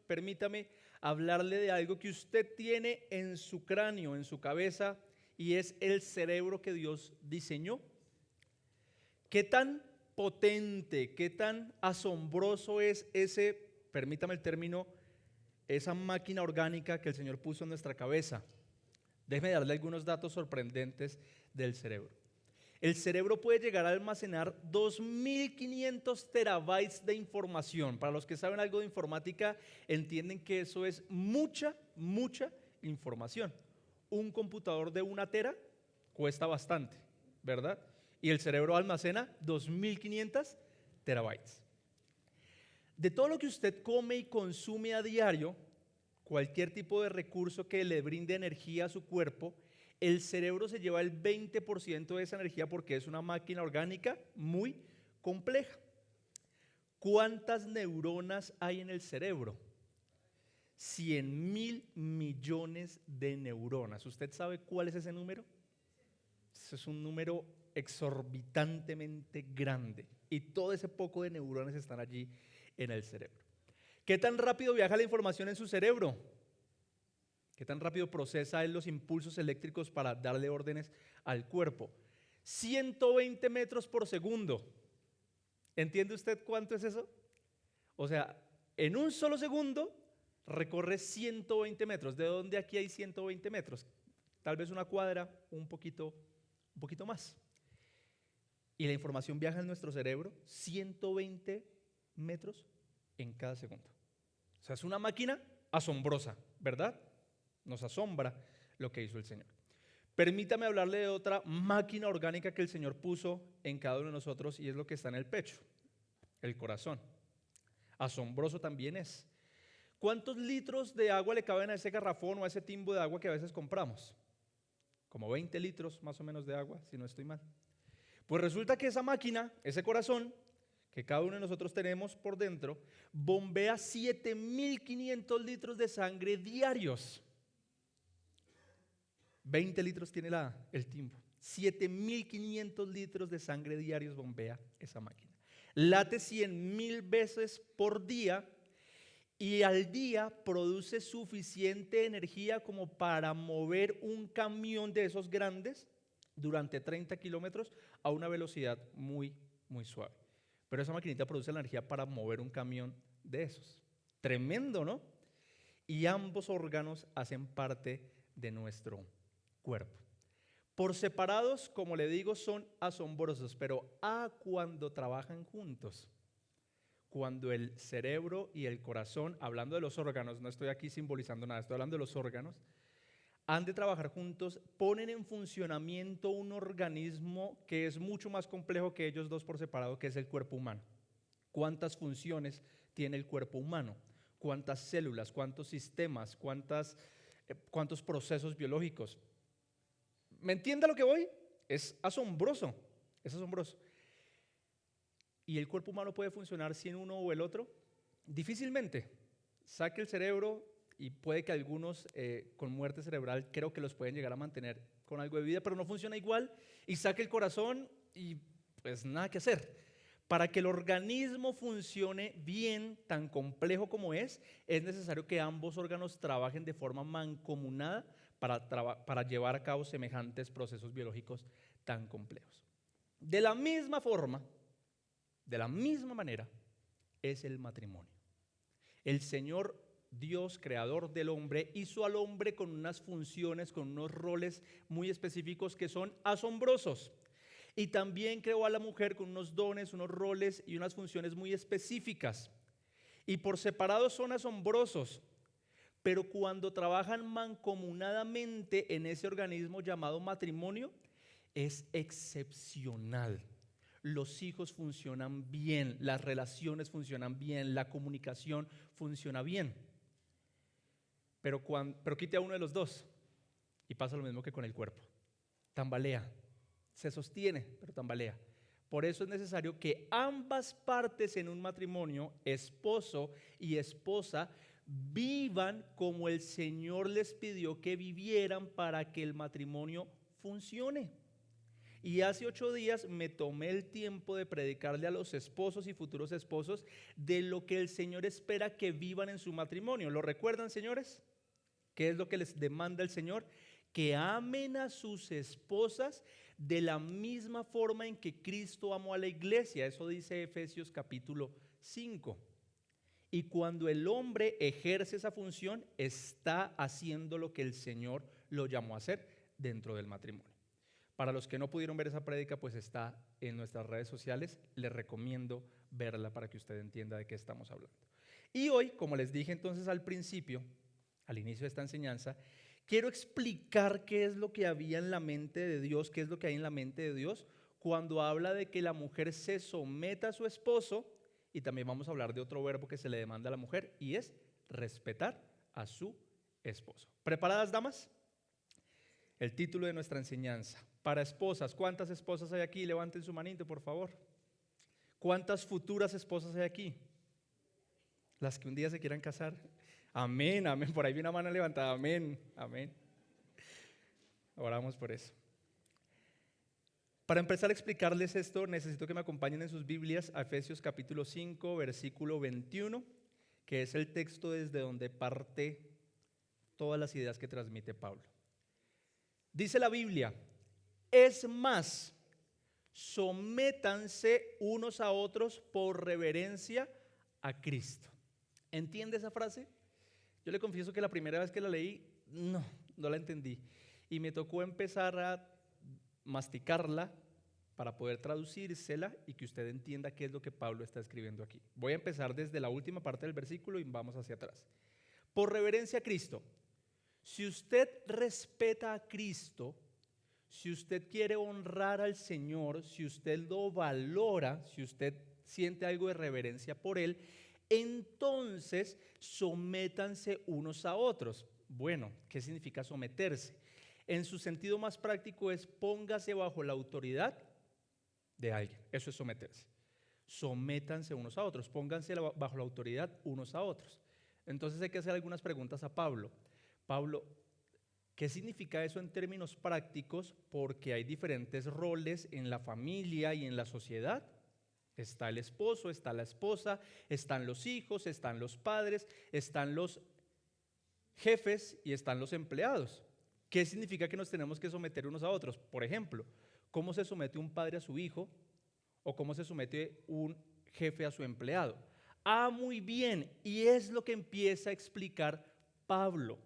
permítame hablarle de algo que usted tiene en su cráneo, en su cabeza, y es el cerebro que Dios diseñó. ¿Qué tan potente, qué tan asombroso es ese, permítame el término, esa máquina orgánica que el Señor puso en nuestra cabeza? Déjeme darle algunos datos sorprendentes del cerebro. El cerebro puede llegar a almacenar 2.500 terabytes de información. Para los que saben algo de informática, entienden que eso es mucha información. Un computador de 1 tera cuesta bastante, ¿verdad? Y el cerebro almacena 2.500 terabytes. De todo lo que usted come y consume a diario, cualquier tipo de recurso que le brinde energía a su cuerpo, el cerebro se lleva el 20% de esa energía porque es una máquina orgánica muy compleja. ¿Cuántas neuronas hay en el cerebro? 100.000 millones de neuronas. ¿Usted sabe cuál es ese número? Ese es un número exorbitantemente grande y todo ese poco de neuronas están allí en el cerebro. ¿Qué tan rápido viaja la información en su cerebro? ¿Qué tan rápido procesa él los impulsos eléctricos para darle órdenes al cuerpo? 120 metros por segundo. ¿Entiende usted cuánto es eso? O sea, en un solo segundo recorre 120 metros. ¿De dónde aquí hay 120 metros? Tal vez una cuadra, un poquito más. Y la información viaja en nuestro cerebro 120 metros en cada segundo. O sea, es una máquina asombrosa, ¿verdad? Nos asombra lo que hizo el Señor. Permítame hablarle de otra máquina orgánica que el Señor puso en cada uno de nosotros y es lo que está en el pecho, el corazón. Asombroso también es. ¿Cuántos litros de agua le caben a ese garrafón o a ese timbo de agua que a veces compramos? Como 20 litros más o menos de agua, si no estoy mal. Pues resulta que esa máquina, ese corazón, que cada uno de nosotros tenemos por dentro, bombea 7.500 litros de sangre diarios. 20 litros tiene el timbo. 7.500 litros de sangre diarios bombea esa máquina. Late 100.000 veces por día y al día produce suficiente energía como para mover un camión de esos grandes durante 30 kilómetros a una velocidad muy suave. Pero esa maquinita produce la energía para mover un camión de esos. Tremendo, ¿no? Y ambos órganos hacen parte de nuestro cuerpo. Por separados, como le digo, son asombrosos, pero cuando trabajan juntos, cuando el cerebro y el corazón, hablando de los órganos, no estoy aquí simbolizando nada, estoy hablando de los órganos, han de trabajar juntos, ponen en funcionamiento un organismo que es mucho más complejo que ellos dos por separado, que es el cuerpo humano. ¿Cuántas funciones tiene el cuerpo humano? ¿Cuántas células? ¿Cuántos sistemas? ¿Cuántos procesos biológicos? ¿Me entiende a lo que voy? Es asombroso, es asombroso. ¿Y el cuerpo humano puede funcionar sin uno o el otro? Difícilmente. Saque el cerebro y puede que algunos con muerte cerebral creo que los pueden llegar a mantener con algo de vida, pero no funciona igual. Y saque el corazón y pues nada que hacer. Para que el organismo funcione bien, tan complejo como es necesario que ambos órganos trabajen de forma mancomunada para llevar a cabo semejantes procesos biológicos tan complejos. De la misma forma, de la misma manera, es el matrimonio. El Señor Dios, creador del hombre, hizo al hombre con unas funciones, con unos roles muy específicos que son asombrosos. Y también creó a la mujer con unos dones, unos roles y unas funciones muy específicas. Y por separado son asombrosos, pero cuando trabajan mancomunadamente en ese organismo llamado matrimonio, es excepcional. Los hijos funcionan bien, las relaciones funcionan bien, la comunicación funciona bien. Pero quite a uno de los dos y pasa lo mismo que con el cuerpo. Tambalea, se sostiene, pero tambalea. Por eso es necesario que ambas partes en un matrimonio, esposo y esposa, vivan como el Señor les pidió que vivieran para que el matrimonio funcione. Y hace 8 días me tomé el tiempo de predicarle a los esposos y futuros esposos de lo que el Señor espera que vivan en su matrimonio. ¿Lo recuerdan, señores? ¿Qué es lo que les demanda el Señor? Que amen a sus esposas de la misma forma en que Cristo amó a la iglesia. Eso dice Efesios capítulo 5. Y cuando el hombre ejerce esa función, está haciendo lo que el Señor lo llamó a hacer dentro del matrimonio. Para los que no pudieron ver esa prédica, pues está en nuestras redes sociales. Les recomiendo verla para que usted entienda de qué estamos hablando. Y hoy, como les dije entonces al principio, al inicio de esta enseñanza, quiero explicar qué es lo que había en la mente de Dios, qué es lo que hay en la mente de Dios cuando habla de que la mujer se someta a su esposo, y también vamos a hablar de otro verbo que se le demanda a la mujer y es respetar a su esposo. ¿Preparadas, damas? El título de nuestra enseñanza, para esposas. ¿Cuántas esposas hay aquí? Levanten su manito, por favor. ¿Cuántas futuras esposas hay aquí? Las que un día se quieran casar. Amén, amén. Por ahí vi una mano levantada. Amén, amén. Oramos por eso. Para empezar a explicarles esto, necesito que me acompañen en sus Biblias a Efesios capítulo 5, versículo 21, que es el texto desde donde parte todas las ideas que transmite Pablo. Dice la Biblia: es más, sométanse unos a otros por reverencia a Cristo. ¿Entiende esa frase? Yo le confieso que la primera vez que la leí, no la entendí. Y me tocó empezar a masticarla para poder traducírsela y que usted entienda qué es lo que Pablo está escribiendo aquí. Voy a empezar desde la última parte del versículo y vamos hacia atrás. Por reverencia a Cristo. Si usted respeta a Cristo, si usted quiere honrar al Señor, si usted lo valora, si usted siente algo de reverencia por Él, entonces sométanse unos a otros. Bueno, ¿qué significa someterse? En su sentido más práctico es póngase bajo la autoridad de alguien. Eso es someterse. Sométanse unos a otros, pónganse bajo la autoridad unos a otros. Entonces hay que hacer algunas preguntas a Pablo. Pablo, ¿qué significa eso en términos prácticos? Porque hay diferentes roles en la familia y en la sociedad. Está el esposo, está la esposa, están los hijos, están los padres, están los jefes y están los empleados. ¿Qué significa que nos tenemos que someter unos a otros? Por ejemplo, ¿cómo se somete un padre a su hijo? ¿O cómo se somete un jefe a su empleado? Muy bien, y es lo que empieza a explicar Pablo.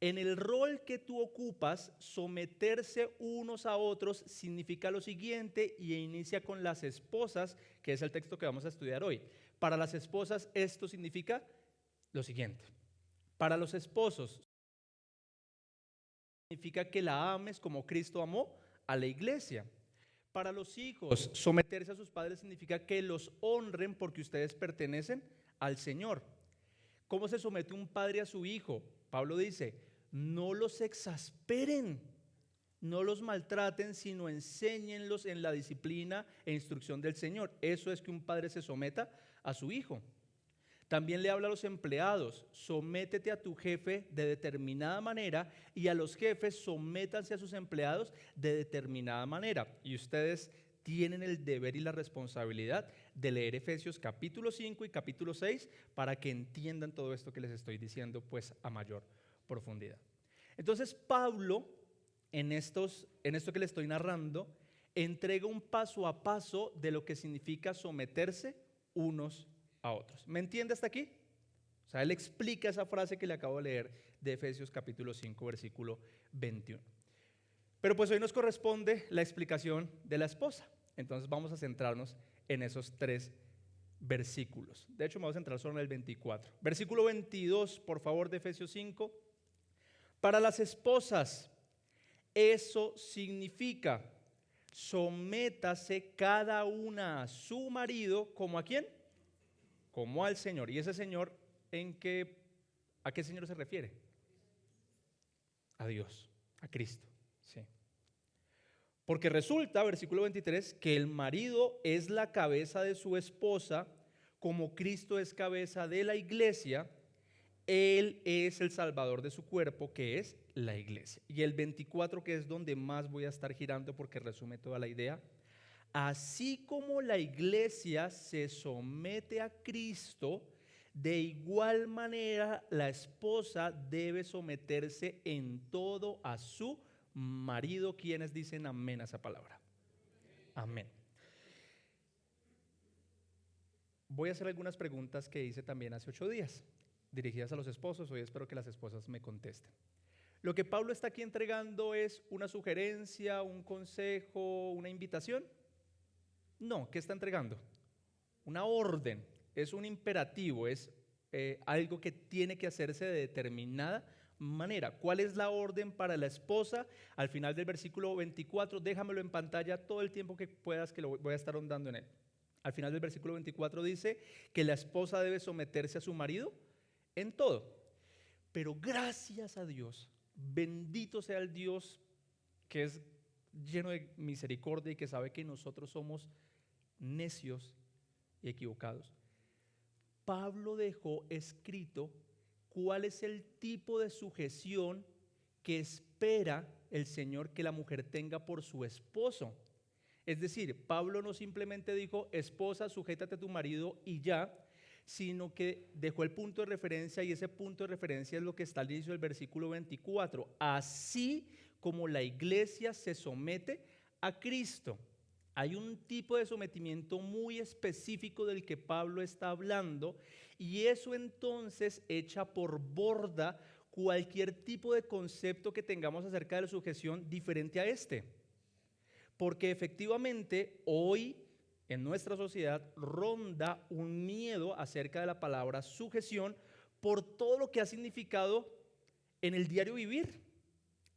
En el rol que tú ocupas, someterse unos a otros significa lo siguiente, y inicia con las esposas, que es el texto que vamos a estudiar hoy. Para las esposas esto significa lo siguiente. Para los esposos significa que la ames como Cristo amó a la iglesia. Para los hijos, someterse a sus padres significa que los honren porque ustedes pertenecen al Señor. ¿Cómo se somete un padre a su hijo? Pablo dice: no los exasperen, no los maltraten, sino enséñenlos en la disciplina e instrucción del Señor. Eso es que un padre se someta a su hijo. También le habla a los empleados: sométete a tu jefe de determinada manera, y a los jefes sométanse a sus empleados de determinada manera. Y ustedes tienen el deber y la responsabilidad de leer Efesios capítulo 5 y capítulo 6 para que entiendan todo esto que les estoy diciendo pues a mayor profundidad. Entonces Pablo, en esto que le estoy narrando, entrega un paso a paso de lo que significa someterse unos a otros. ¿Me entiende hasta aquí? O sea, él explica esa frase que le acabo de leer de Efesios capítulo 5, versículo 21. Pero pues hoy nos corresponde la explicación de la esposa. Entonces vamos a centrarnos en esos 3 versículos. De hecho, me voy a centrar solo en el 24. Versículo 22, por favor, de Efesios 5. Para las esposas, eso significa: sométase cada una a su marido, ¿como a quién? Como al Señor. ¿Y ese Señor a qué Señor se refiere? A Dios, a Cristo. Sí. Porque resulta, versículo 23, que el marido es la cabeza de su esposa, como Cristo es cabeza de la iglesia, Él es el salvador de su cuerpo, que es la iglesia. Y el 24, que es donde más voy a estar girando porque resume toda la idea. Así como la iglesia se somete a Cristo, de igual manera la esposa debe someterse en todo a su marido. ¿Quiénes dicen amén a esa palabra? Amén. Voy a hacer algunas preguntas que hice también hace 8 días, dirigidas a los esposos. Hoy espero que las esposas me contesten. Lo que Pablo está aquí entregando es una sugerencia, un consejo, una invitación. No, ¿qué está entregando? Una orden, es un imperativo, es algo que tiene que hacerse de determinada manera. ¿Cuál es la orden para la esposa? Al final del versículo 24, déjamelo en pantalla todo el tiempo que puedas, que lo voy a estar ahondando en él. Al final del versículo 24 dice que la esposa debe someterse a su marido en todo. Pero gracias a Dios, bendito sea el Dios que es lleno de misericordia y que sabe que nosotros somos necios y equivocados. Pablo dejó escrito cuál es el tipo de sujeción que espera el Señor que la mujer tenga por su esposo. Es decir, Pablo no simplemente dijo, esposa, sujétate a tu marido y ya, sino que dejó el punto de referencia, y ese punto de referencia es lo que está al inicio del versículo 24. Así como la iglesia se somete a Cristo. Hay un tipo de sometimiento muy específico del que Pablo está hablando, y eso entonces echa por borda cualquier tipo de concepto que tengamos acerca de la sujeción diferente a este. Porque efectivamente hoy en nuestra sociedad ronda un miedo acerca de la palabra sujeción por todo lo que ha significado en el diario vivir.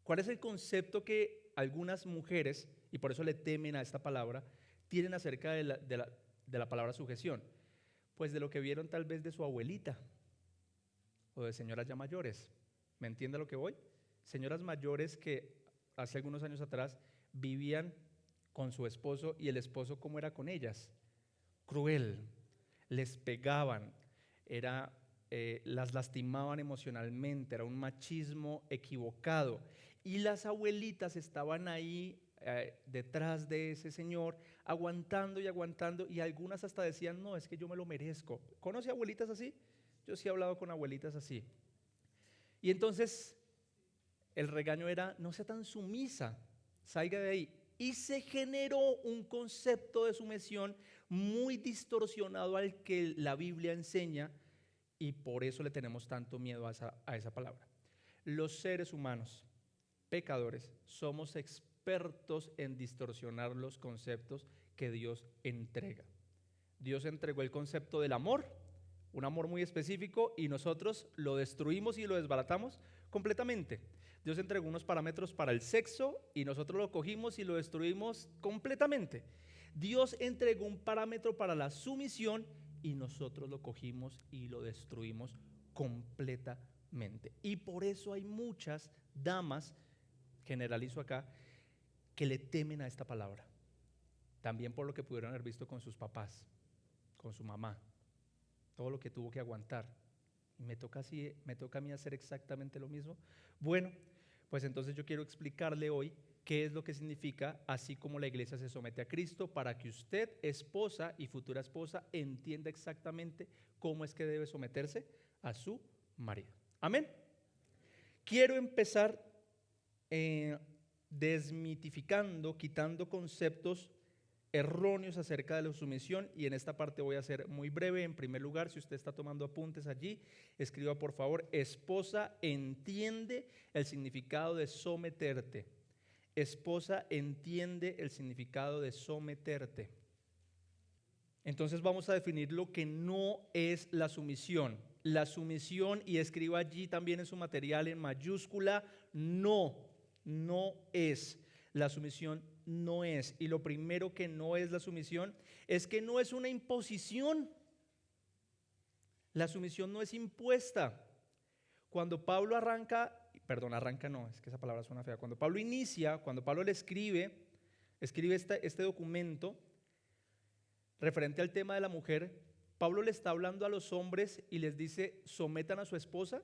¿Cuál es el concepto que algunas mujeres, y por eso le temen a esta palabra, tienen acerca de la palabra sujeción? Pues de lo que vieron tal vez de su abuelita o de señoras ya mayores. ¿Me entiende a lo que voy? Señoras mayores que hace algunos años atrás vivían con su esposo, y el esposo, ¿cómo era con ellas? Cruel, les pegaban, las lastimaban emocionalmente, era un machismo equivocado. Y las abuelitas estaban ahí detrás de ese señor, aguantando y aguantando, y algunas hasta decían, no, es que yo me lo merezco. ¿Conoce abuelitas así? Yo sí he hablado con abuelitas así. Y entonces el regaño era, no sea tan sumisa, salga de ahí. Y se generó un concepto de sumisión muy distorsionado al que la Biblia enseña, y por eso le tenemos tanto miedo a esa palabra. Los seres humanos, pecadores, somos expertos en distorsionar los conceptos que Dios entrega. Dios entregó el concepto del amor, un amor muy específico, y nosotros lo destruimos y lo desbaratamos completamente. Dios entregó unos parámetros para el sexo y nosotros lo cogimos y lo destruimos completamente. Dios entregó un parámetro para la sumisión y nosotros lo cogimos y lo destruimos completamente. Y por eso hay muchas damas, generalizo acá, que le temen a esta palabra. También por lo que pudieron haber visto con sus papás, con su mamá, todo lo que tuvo que aguantar. Y me toca a mí hacer exactamente lo mismo. Bueno, pues entonces yo quiero explicarle hoy qué es lo que significa así como la iglesia se somete a Cristo, para que usted, esposa y futura esposa, entienda exactamente cómo es que debe someterse a su marido. Amén. Quiero empezar desmitificando, quitando conceptos erróneos acerca de la sumisión, y en esta parte voy a ser muy breve. En primer lugar, si usted está tomando apuntes allí, escriba por favor, esposa, entiende el significado de someterte. Esposa, entiende el significado de someterte. Entonces vamos a definir lo que no es la sumisión. La sumisión, y escriba allí también en su material en mayúscula, no es. La sumisión no es. Y lo primero que no es la sumisión es que no es una imposición. La sumisión no es impuesta. Cuando Pablo arranca no, es que esa palabra suena fea. Cuando Pablo inicia, cuando Pablo le escribe este documento referente al tema de la mujer, Pablo le está hablando a los hombres y les dice, ¿sometan a su esposa?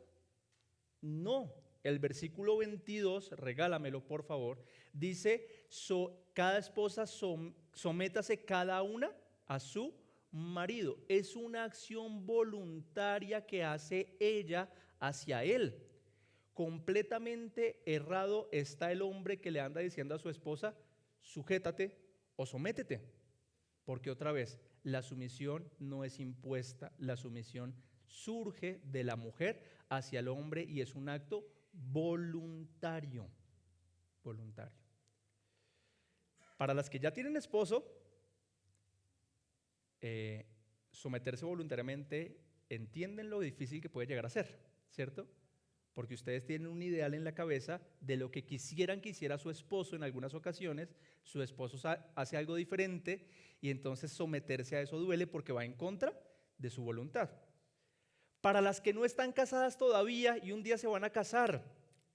No. El versículo 22, regálamelo por favor, dice, cada esposa sométase cada una a su marido. Es una acción voluntaria que hace ella hacia él. Completamente errado está el hombre que le anda diciendo a su esposa, sujétate o sométete. Porque otra vez, la sumisión no es impuesta, la sumisión surge de la mujer hacia el hombre y es un acto voluntario. Voluntario. Para las que ya tienen esposo, someterse voluntariamente, entienden lo difícil que puede llegar a ser, ¿cierto? Porque ustedes tienen un ideal en la cabeza de lo que quisieran que hiciera su esposo en algunas ocasiones, su esposo hace algo diferente y entonces someterse a eso duele porque va en contra de su voluntad. Para las que no están casadas todavía y un día se van a casar,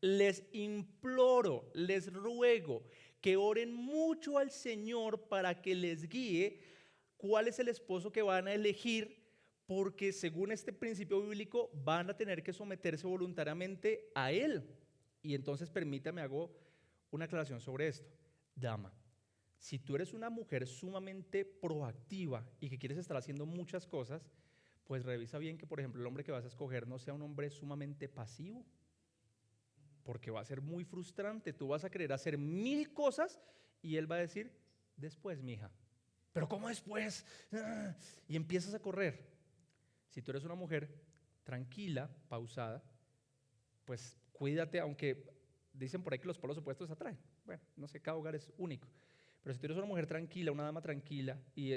les imploro, les ruego que oren mucho al Señor para que les guíe cuál es el esposo que van a elegir, porque según este principio bíblico van a tener que someterse voluntariamente a Él. Y entonces permítame, hago una aclaración sobre esto. Dama, si tú eres una mujer sumamente proactiva y que quieres estar haciendo muchas cosas, pues revisa bien que, por ejemplo, el hombre que vas a escoger no sea un hombre sumamente pasivo, porque va a ser muy frustrante. Tú vas a querer hacer 1000 cosas y él va a decir, después, mija. ¿Pero cómo después? Y empiezas a correr. Si tú eres una mujer tranquila, pausada, pues cuídate, aunque dicen por ahí que los polos opuestos se atraen. Bueno, no sé, cada hogar es único. Pero si tú eres una mujer tranquila, una dama tranquila, y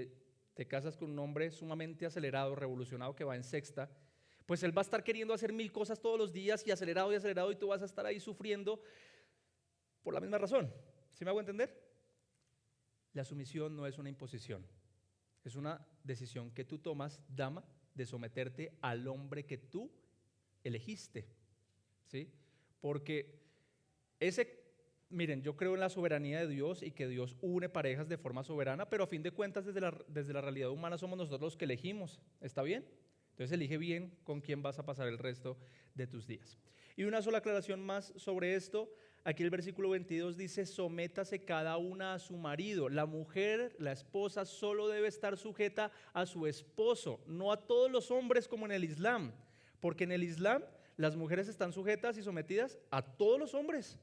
te casas con un hombre sumamente acelerado, revolucionado, que va en sexta, pues él va a estar queriendo hacer 1000 cosas todos los días y acelerado, y tú vas a estar ahí sufriendo por la misma razón. ¿Sí me hago entender? La sumisión no es una imposición, es una decisión que tú tomas, dama, de someterte al hombre que tú elegiste, ¿sí? Porque miren, yo creo en la soberanía de Dios y que Dios une parejas de forma soberana, pero a fin de cuentas desde la realidad humana somos nosotros los que elegimos, ¿está bien? Entonces elige bien con quién vas a pasar el resto de tus días. Y una sola aclaración más sobre esto. Aquí el versículo 22 dice, sométase cada una a su marido. La mujer, la esposa, solo debe estar sujeta a su esposo, no a todos los hombres como en el Islam. Porque en el Islam las mujeres están sujetas y sometidas a todos los hombres.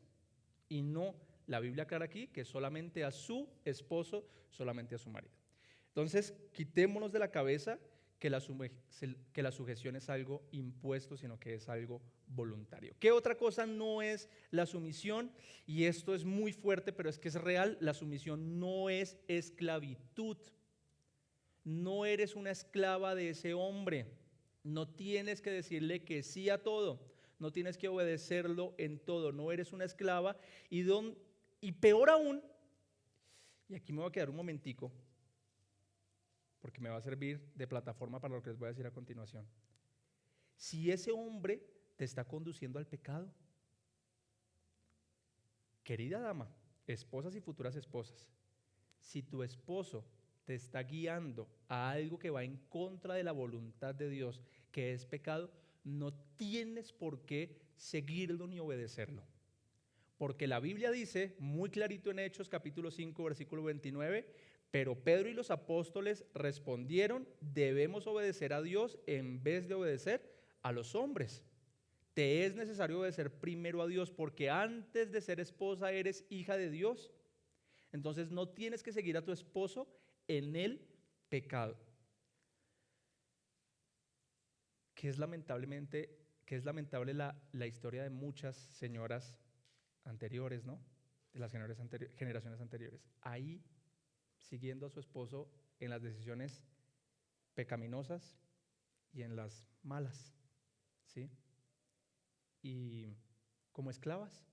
Y no, la Biblia aclara aquí que solamente a su esposo, solamente a su marido. Entonces, quitémonos de la cabeza que la sujeción es algo impuesto, sino que es algo voluntario. ¿Qué otra cosa no es la sumisión? Y esto es muy fuerte, pero es que es real. La sumisión no es esclavitud. No eres una esclava de ese hombre. No tienes que decirle que sí a todo. No tienes que obedecerlo en todo. No eres una esclava. Y peor aún, y aquí me voy a quedar un momentico, porque me va a servir de plataforma para lo que les voy a decir a continuación. Si ese hombre te está conduciendo al pecado, querida dama, esposas y futuras esposas, si tu esposo te está guiando a algo que va en contra de la voluntad de Dios, que es pecado, no tienes por qué seguirlo ni obedecerlo. Porque la Biblia dice muy clarito en Hechos capítulo 5 versículo 29, pero Pedro y los apóstoles respondieron, debemos obedecer a Dios en vez de obedecer a los hombres. Te es necesario obedecer primero a Dios porque antes de ser esposa eres hija de Dios. Entonces no tienes que seguir a tu esposo en el pecado. Que es lamentable la historia de muchas señoras anteriores, ¿no? De las generaciones anteriores. Ahí siguiendo a su esposo en las decisiones pecaminosas y en las malas, ¿sí? Y como esclavas,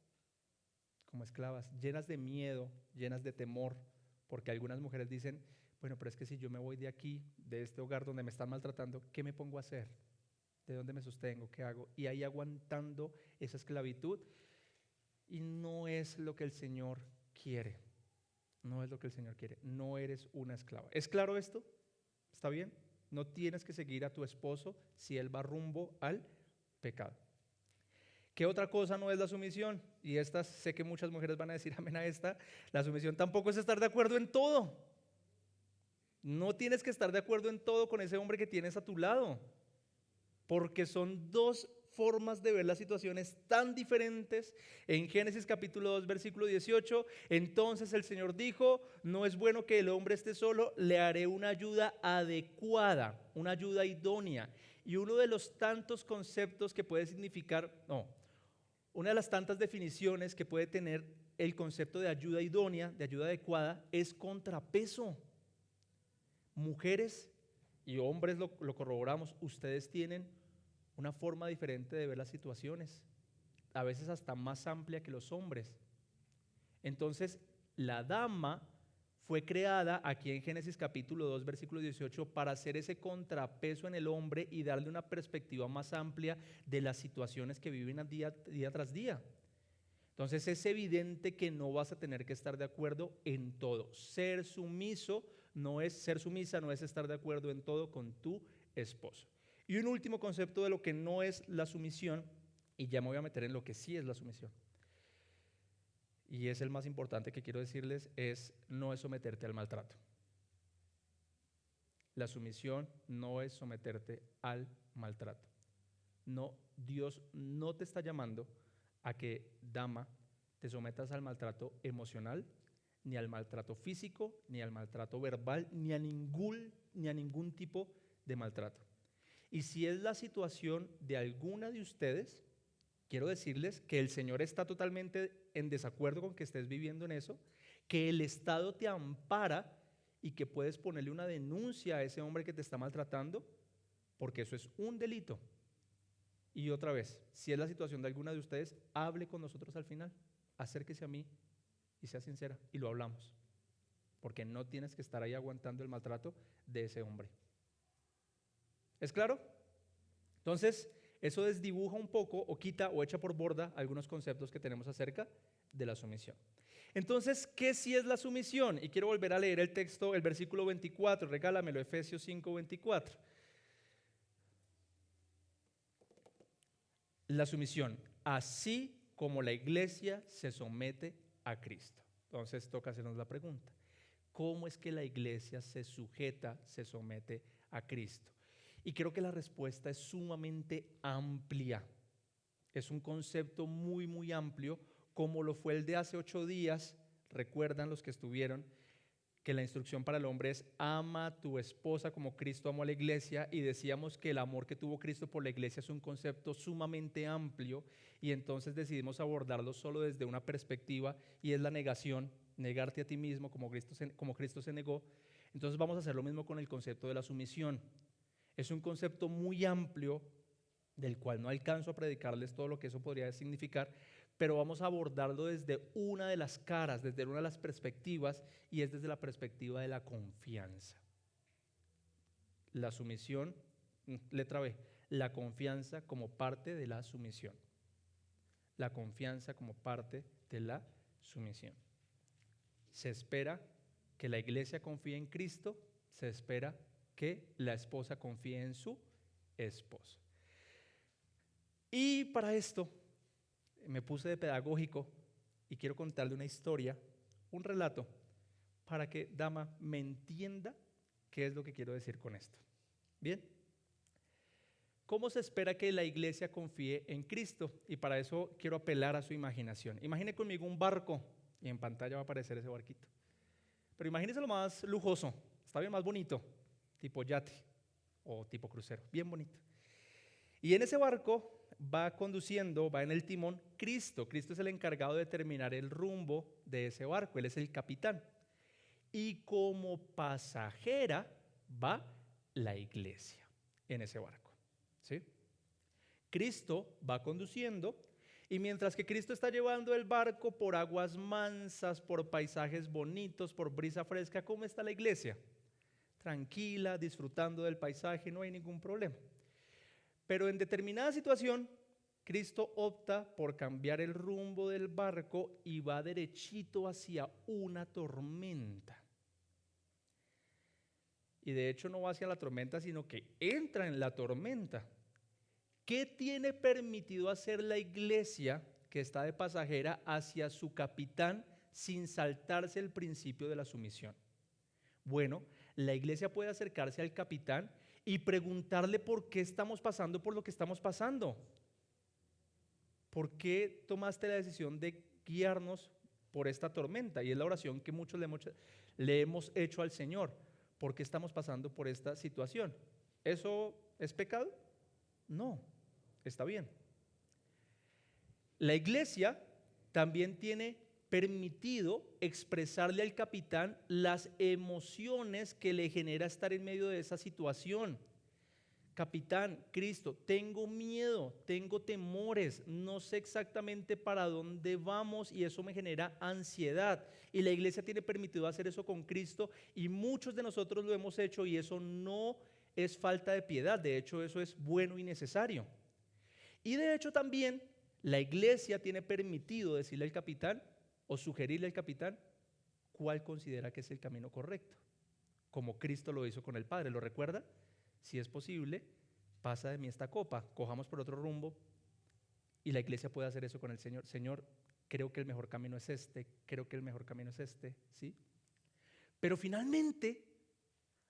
llenas de miedo, llenas de temor, porque algunas mujeres dicen, bueno, pero es que si yo me voy de aquí, de este hogar donde me están maltratando, ¿qué me pongo a hacer? ¿De dónde me sostengo? ¿Qué hago? Y ahí aguantando esa esclavitud, y no es lo que el Señor quiere. No es lo que el Señor quiere. No eres una esclava. ¿Es claro esto? ¿Está bien? No tienes que seguir a tu esposo si él va rumbo al pecado. ¿Qué otra cosa no es la sumisión? Y esta, sé que muchas mujeres van a decir amén a esta. La sumisión tampoco es estar de acuerdo en todo. No tienes que estar de acuerdo en todo con ese hombre que tienes a tu lado, porque son dos formas de ver las situaciones tan diferentes. En Génesis capítulo 2 versículo 18, entonces el Señor dijo, no es bueno que el hombre esté solo, le haré una ayuda adecuada, una ayuda idónea. Y uno de los tantos conceptos que puede significar, una de las tantas definiciones que puede tener el concepto de ayuda idónea, de ayuda adecuada, es contrapeso. Mujeres y hombres lo corroboramos, ustedes tienen una forma diferente de ver las situaciones, a veces hasta más amplia que los hombres. Entonces, la dama fue creada aquí en Génesis capítulo 2, versículo 18, para hacer ese contrapeso en el hombre y darle una perspectiva más amplia de las situaciones que viven día tras día. Entonces, es evidente que no vas a tener que estar de acuerdo en todo. Ser sumisa no es estar de acuerdo en todo con tu esposo. Y un último concepto de lo que no es la sumisión, y ya me voy a meter en lo que sí es la sumisión. Y es el más importante que quiero decirles, no es someterte al maltrato. La sumisión no es someterte al maltrato. No, Dios no te está llamando a que, dama, te sometas al maltrato emocional, ni al maltrato físico, ni al maltrato verbal, ni a ningún tipo de maltrato. Y si es la situación de alguna de ustedes, quiero decirles que el Señor está totalmente en desacuerdo con que estés viviendo en eso, que el Estado te ampara y que puedes ponerle una denuncia a ese hombre que te está maltratando, porque eso es un delito. Y otra vez, si es la situación de alguna de ustedes, hable con nosotros al final, acérquese a mí y sea sincera y lo hablamos, porque no tienes que estar ahí aguantando el maltrato de ese hombre. ¿Es claro? Entonces, eso desdibuja un poco o quita o echa por borda algunos conceptos que tenemos acerca de la sumisión. Entonces, ¿qué sí es la sumisión? Y quiero volver a leer el texto, el versículo 24, regálamelo, Efesios 5, 24. La sumisión, así como la iglesia se somete a Cristo. Entonces toca hacernos la pregunta, ¿cómo es que la iglesia se sujeta, se somete a Cristo? Y creo que la respuesta es sumamente amplia. Es un concepto muy, muy amplio, como lo fue el de hace 8 días. Recuerdan los que estuvieron que la instrucción para el hombre es ama a tu esposa como Cristo amó a la iglesia, y decíamos que el amor que tuvo Cristo por la iglesia es un concepto sumamente amplio, y entonces decidimos abordarlo solo desde una perspectiva, y es la negación, negarte a ti mismo como Cristo se negó. Entonces vamos a hacer lo mismo con el concepto de la sumisión. Es un concepto muy amplio del cual no alcanzo a predicarles todo lo que eso podría significar, pero vamos a abordarlo desde una de las caras, desde una de las perspectivas, y es desde la perspectiva de la confianza. La sumisión, letra B, la confianza como parte de la sumisión. La confianza como parte de la sumisión. Se espera que la iglesia confíe en Cristo, se espera que la esposa confíe en su esposo. Y para esto me puse de pedagógico y quiero contarle una historia, un relato, para que, dama, me entienda qué es lo que quiero decir con esto. Bien, ¿cómo se espera que la iglesia confíe en Cristo? Y para eso quiero apelar a su imaginación. Imagine conmigo un barco, y en pantalla va a aparecer ese barquito. Pero imagínese lo más lujoso, está bien, más bonito, tipo yate o tipo crucero, bien bonito. Y en ese barco va conduciendo, va en el timón Cristo. Cristo es el encargado de determinar el rumbo de ese barco, Él es el capitán. Y como pasajera va la iglesia en ese barco, ¿sí? Cristo va conduciendo, y mientras que Cristo está llevando el barco por aguas mansas, por paisajes bonitos, por brisa fresca, ¿cómo está la iglesia? Tranquila, disfrutando del paisaje, no hay ningún problema. Pero en determinada situación, Cristo opta por cambiar el rumbo del barco y va derechito hacia una tormenta. y de hecho no va hacia la tormenta, sino que entra en la tormenta. ¿Qué tiene permitido hacer la iglesia que está de pasajera hacia su capitán sin saltarse el principio de la sumisión? Bueno, la iglesia puede acercarse al capitán y preguntarle por qué estamos pasando por lo que estamos pasando. ¿Por qué tomaste la decisión de guiarnos por esta tormenta? Y es la oración que muchos le hemos hecho al Señor. ¿Por qué estamos pasando por esta situación? ¿Eso es pecado? No, está bien. La iglesia también tiene permitido expresarle al capitán las emociones que le genera estar en medio de esa situación. Capitán, Cristo, tengo miedo, tengo temores, no sé exactamente para dónde vamos y eso me genera ansiedad. Y la iglesia tiene permitido hacer eso con Cristo y muchos de nosotros lo hemos hecho y eso no es falta de piedad, de hecho eso es bueno y necesario. Y de hecho también la iglesia tiene permitido decirle al capitán o sugerirle al capitán cuál considera que es el camino correcto, como Cristo lo hizo con el Padre, ¿lo recuerda? Si es posible, pasa de mí esta copa, cojamos por otro rumbo. Y la iglesia puede hacer eso con el Señor. Señor, creo que el mejor camino es este, creo que el mejor camino es este, ¿sí? Pero finalmente,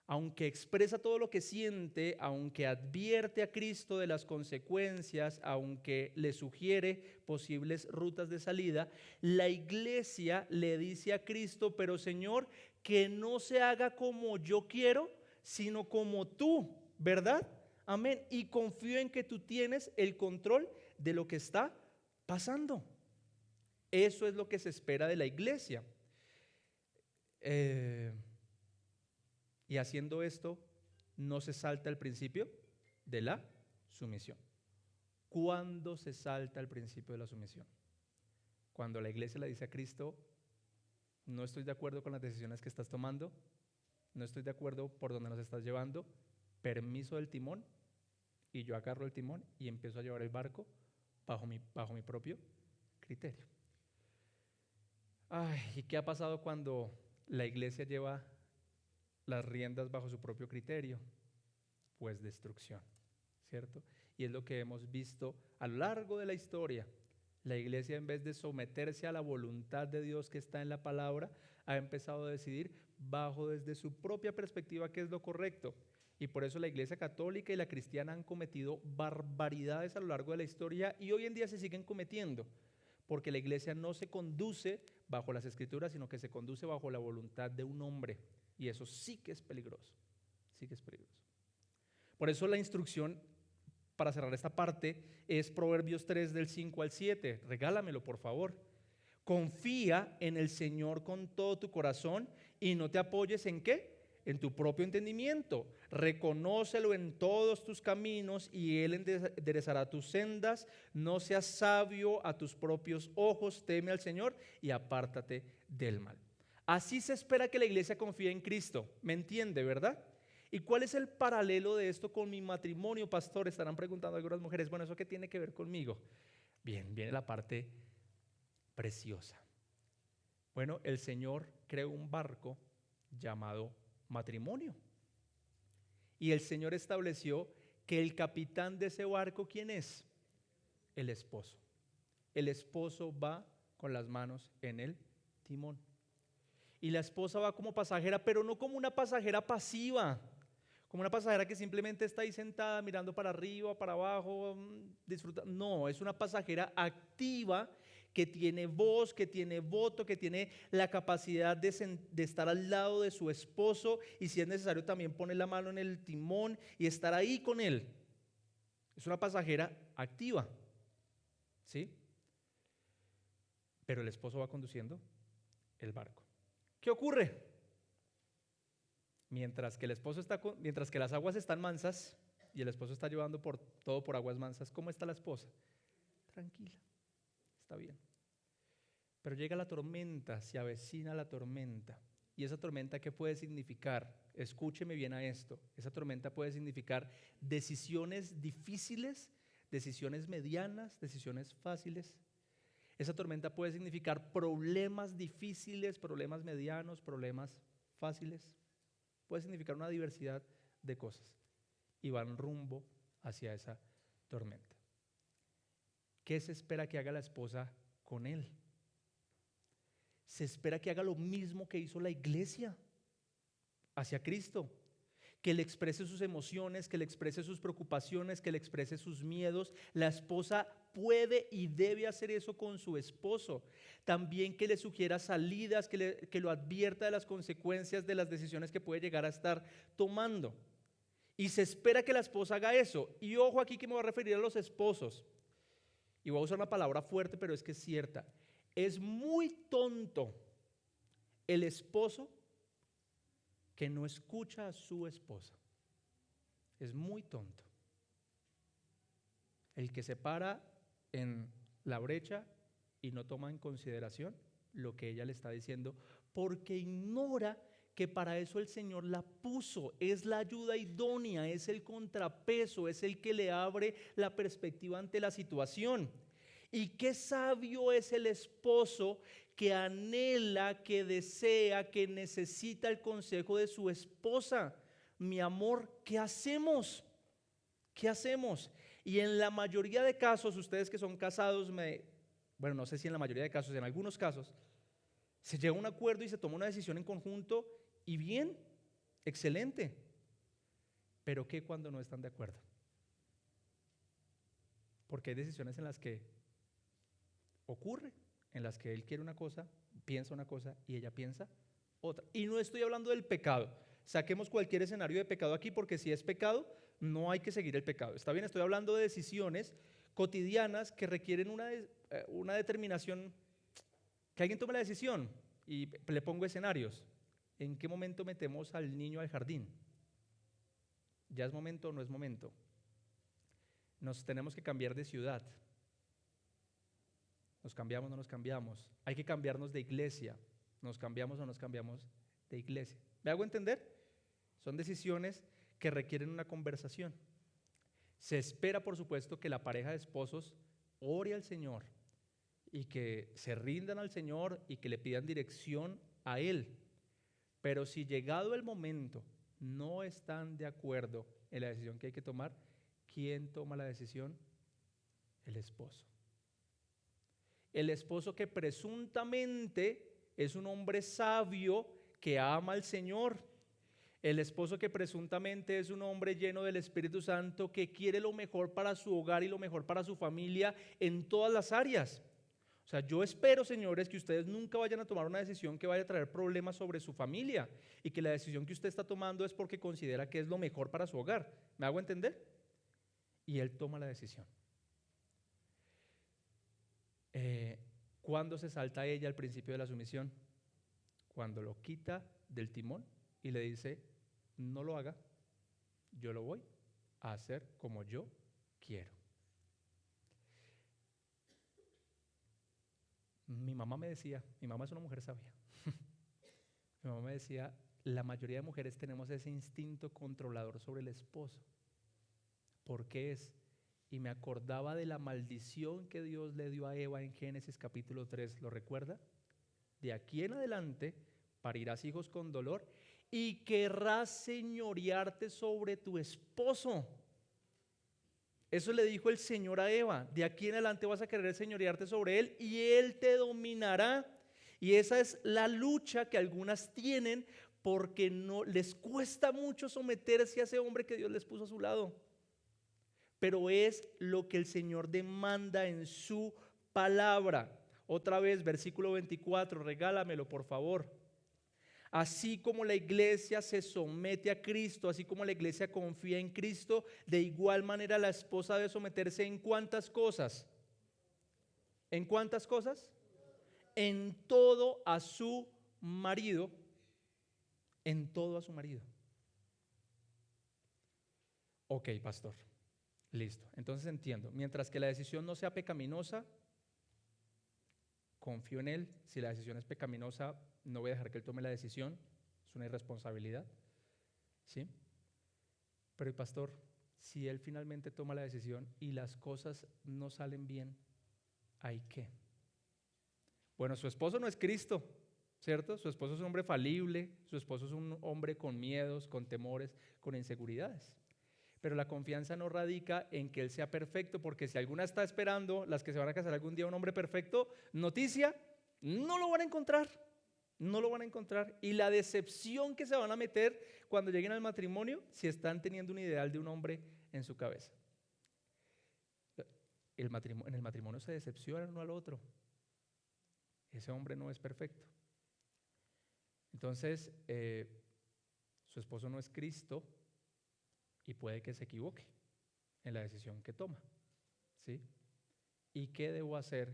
aunque expresa todo lo que siente, aunque advierte a Cristo de las consecuencias, aunque le sugiere posibles rutas de salida, la iglesia le dice a Cristo, pero Señor, que no se haga como yo quiero, sino como tú, ¿verdad? Amén. Y confío en que tú tienes el control de lo que está pasando. Eso es lo que se espera de la iglesia. Y haciendo esto, no se salta el principio de la sumisión. ¿Cuándo se salta el principio de la sumisión? Cuando la iglesia le dice a Cristo, no estoy de acuerdo con las decisiones que estás tomando, no estoy de acuerdo por donde nos estás llevando, permiso del timón, y yo agarro el timón y empiezo a llevar el barco bajo mi propio criterio. Ay, ¿y qué ha pasado cuando la iglesia lleva las riendas bajo su propio criterio? Pues destrucción, ¿cierto? Y es lo que hemos visto a lo largo de la historia. La iglesia, en vez de someterse a la voluntad de Dios que está en la palabra, ha empezado a decidir desde su propia perspectiva qué es lo correcto. Y por eso la iglesia católica y la cristiana han cometido barbaridades a lo largo de la historia y hoy en día se siguen cometiendo, porque la iglesia no se conduce bajo las escrituras, sino que se conduce bajo la voluntad de un hombre. Y eso sí que es peligroso, sí que es peligroso. Por eso la instrucción, para cerrar esta parte, es Proverbios 3 del 5 al 7. Regálamelo, por favor. Confía en el Señor con todo tu corazón y no te apoyes ¿en qué? En tu propio entendimiento. Reconócelo en todos tus caminos y Él enderezará tus sendas. No seas sabio a tus propios ojos, teme al Señor y apártate del mal. Así se espera que la iglesia confíe en Cristo. ¿Me entiende, verdad? ¿Y cuál es el paralelo de esto con mi matrimonio, pastor? Estarán preguntando algunas mujeres. Bueno, ¿eso qué tiene que ver conmigo? Bien, viene la parte preciosa. Bueno, el Señor creó un barco llamado matrimonio. Y el Señor estableció que el capitán de ese barco, ¿quién es? El esposo. El esposo va con las manos en el timón. Y la esposa va como pasajera, pero no como una pasajera pasiva, como una pasajera que simplemente está ahí sentada mirando para arriba, para abajo, disfrutando. No, es una pasajera activa que tiene voz, que tiene voto, que tiene la capacidad de estar al lado de su esposo y si es necesario también poner la mano en el timón y estar ahí con él. Es una pasajera activa, ¿sí? Pero el esposo va conduciendo el barco. ¿Qué ocurre? Mientras que las aguas están mansas y el esposo está llevando todo por aguas mansas, ¿cómo está la esposa? Tranquila, está bien. Pero llega la tormenta, se avecina la tormenta. ¿Y esa tormenta qué puede significar? Escúcheme bien a esto. Esa tormenta puede significar decisiones difíciles, decisiones medianas, decisiones fáciles. Esa tormenta puede significar problemas difíciles, problemas medianos, problemas fáciles. puede significar una diversidad de cosas. Y van rumbo hacia esa tormenta. ¿Qué se espera que haga la esposa con él? Se espera que haga lo mismo que hizo la iglesia hacia Cristo, que le exprese sus emociones, que le exprese sus preocupaciones, que le exprese sus miedos. La esposa puede y debe hacer eso con su esposo. También que le sugiera salidas, que lo advierta de las consecuencias de las decisiones que puede llegar a estar tomando. Y se espera que la esposa haga eso. Y ojo aquí que me voy a referir a los esposos. Y voy a usar una palabra fuerte, pero es que es cierta. Es muy tonto el esposo que no escucha a su esposa. Es muy tonto. El que se para en la brecha y no toma en consideración lo que ella le está diciendo, porque ignora que para eso el Señor la puso. Es la ayuda idónea, es el contrapeso, es el que le abre la perspectiva ante la situación. Y qué sabio es el esposo que anhela, que desea, que necesita el consejo de su esposa. Mi amor, ¿qué hacemos? ¿Qué hacemos? Y en la mayoría de casos, ustedes que son casados, bueno, no sé si en la mayoría de casos, en algunos casos, se llega a un acuerdo y se toma una decisión en conjunto y bien, excelente. Pero ¿qué cuando no están de acuerdo? Porque hay decisiones en las que ocurre, en las que él quiere una cosa, piensa una cosa y ella piensa otra. Y no estoy hablando del pecado. Saquemos cualquier escenario de pecado aquí, porque si es pecado, no hay que seguir el pecado. Está bien, estoy hablando de decisiones cotidianas que requieren una determinación, que alguien tome la decisión. Y le pongo escenarios. ¿En qué momento metemos al niño al jardín? ¿Ya es momento o no es momento? Nos tenemos que cambiar de ciudad. ¿Nos cambiamos o no nos cambiamos? Hay que cambiarnos de iglesia. ¿Nos cambiamos o no nos cambiamos de iglesia? ¿Me hago entender? Son decisiones que requieren una conversación. Se espera, por supuesto, que la pareja de esposos ore al Señor y que se rindan al Señor y que le pidan dirección a Él. Pero si llegado el momento no están de acuerdo en la decisión que hay que tomar, ¿quién toma la decisión? El esposo. El esposo que presuntamente es un hombre sabio que ama al Señor. El esposo que presuntamente es un hombre lleno del Espíritu Santo que quiere lo mejor para su hogar y lo mejor para su familia en todas las áreas. O sea, yo espero, señores, que ustedes nunca vayan a tomar una decisión que vaya a traer problemas sobre su familia y que la decisión que usted está tomando es porque considera que es lo mejor para su hogar. ¿Me hago entender? Y él toma la decisión. ¿Cuándo se salta ella al principio de la sumisión? Cuando lo quita del timón y le dice, no lo haga, yo lo voy a hacer como yo quiero. Mi mamá me decía, mi mamá es una mujer sabia, mi mamá me decía, la mayoría de mujeres tenemos ese instinto controlador sobre el esposo. ¿Por qué es? Y me acordaba de la maldición que Dios le dio a Eva en Génesis capítulo 3, ¿lo recuerda? De aquí en adelante parirás hijos con dolor y querrás señorearte sobre tu esposo. Eso le dijo el Señor a Eva, de aquí en adelante vas a querer señorearte sobre él y él te dominará. Y esa es la lucha que algunas tienen porque no les cuesta mucho someterse a ese hombre que Dios les puso a su lado. Pero es lo que el Señor demanda en su palabra. Otra vez, versículo 24, regálamelo por favor. Así como la iglesia se somete a Cristo, así como la iglesia confía en Cristo, de igual manera la esposa debe someterse ¿en cuántas cosas? ¿En cuántas cosas? En todo a su marido. En todo a su marido. Ok, pastor. Listo, entonces entiendo. Mientras que la decisión no sea pecaminosa, confío en él. Si la decisión es pecaminosa, no voy a dejar que él tome la decisión. Es una irresponsabilidad. ¿Sí? Pero el pastor, si él finalmente toma la decisión y las cosas no salen bien, ¿hay qué? Bueno, su esposo no es Cristo. ¿cierto? Su esposo es un hombre falible, su esposo es un hombre con miedos, con temores, con inseguridades. Pero la confianza no radica en que él sea perfecto, porque si alguna está esperando, las que se van a casar algún día, un hombre perfecto, noticia, no lo van a encontrar, no lo van a encontrar. Y la decepción que se van a meter cuando lleguen al matrimonio, si están teniendo un ideal de un hombre en su cabeza. En el matrimonio se decepcionan uno al otro. Ese hombre no es perfecto. Entonces, su esposo no es Cristo y puede que se equivoque en la decisión que toma, ¿sí? ¿Y qué debo hacer,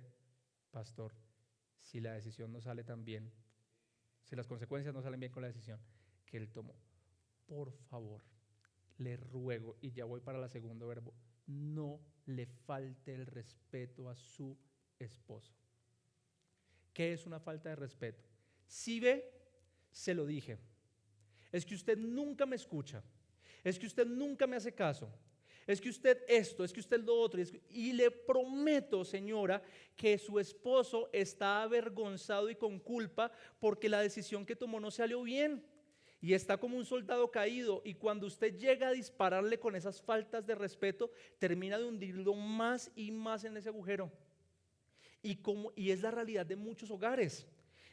pastor, si la decisión no sale tan bien, si las consecuencias no salen bien con la decisión que él tomó? Por favor, le ruego, y ya voy para el segundo verbo, no le falte el respeto a su esposo. ¿Qué es una falta de respeto? Si ve, se lo dije, es que usted nunca me escucha, es que usted nunca me hace caso, es que usted esto, es que usted lo otro, y le prometo, señora, que su esposo está avergonzado y con culpa porque la decisión que tomó no salió bien. Y está como un soldado caído, y cuando usted llega a dispararle con esas faltas de respeto, termina de hundirlo más y más en ese agujero. Y es la realidad de muchos hogares.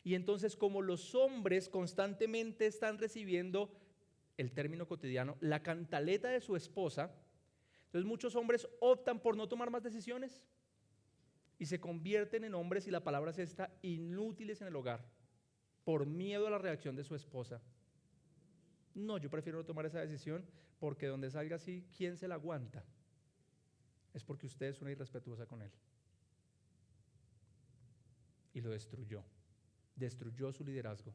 Y entonces, como los hombres constantemente están recibiendo, el término cotidiano, la cantaleta de su esposa, entonces muchos hombres optan por no tomar más decisiones y se convierten en hombres, y la palabra es esta, inútiles en el hogar, por miedo a la reacción de su esposa. No, yo prefiero no tomar esa decisión, porque donde salga así, ¿quién se la aguanta? Es porque usted es una irrespetuosa con él. Y lo destruyó su liderazgo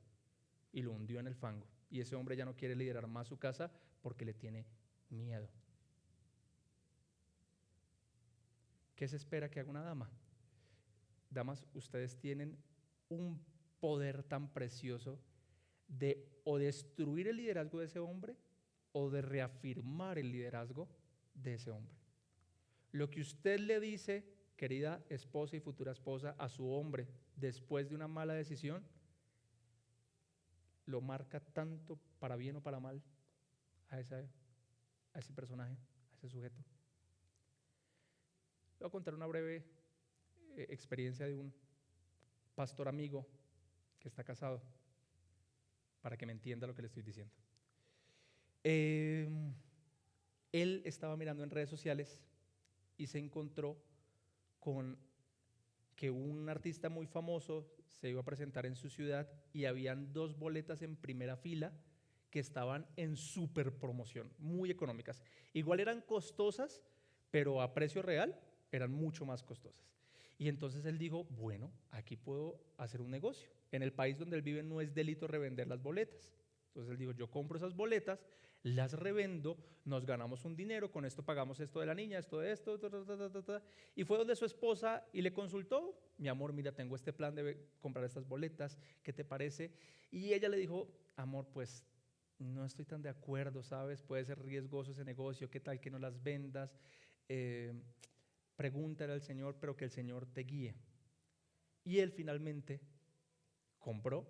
y lo hundió en el fango. Y ese hombre ya no quiere liderar más su casa porque le tiene miedo. ¿Qué se espera que haga una dama? Damas, ustedes tienen un poder tan precioso de o destruir el liderazgo de ese hombre o de reafirmar el liderazgo de ese hombre. Lo que usted le dice, querida esposa y futura esposa, a su hombre después de una mala decisión, lo marca tanto para bien o para mal a ese personaje, a ese sujeto. Voy a contar una breve experiencia de un pastor amigo que está casado, para que me entienda lo que le estoy diciendo. Él estaba mirando en redes sociales y se encontró con que un artista muy famoso se iba a presentar en su ciudad, y habían 2 boletas en primera fila que estaban en súper promoción, muy económicas. Igual eran costosas, pero a precio real eran mucho más costosas. Y entonces él dijo, bueno, aquí puedo hacer un negocio. En el país donde él vive no es delito revender las boletas. Entonces él dijo, yo compro esas boletas, las revendo, nos ganamos un dinero, con esto pagamos esto de la niña, esto de esto, Y fue donde su esposa y le consultó, mi amor, mira, tengo este plan de comprar estas boletas, ¿qué te parece? Y ella le dijo, amor, pues no estoy tan de acuerdo, ¿sabes? Puede ser riesgoso ese negocio, ¿qué tal que no las vendas? Pregúntale al Señor, pero que el Señor te guíe. Y él finalmente compró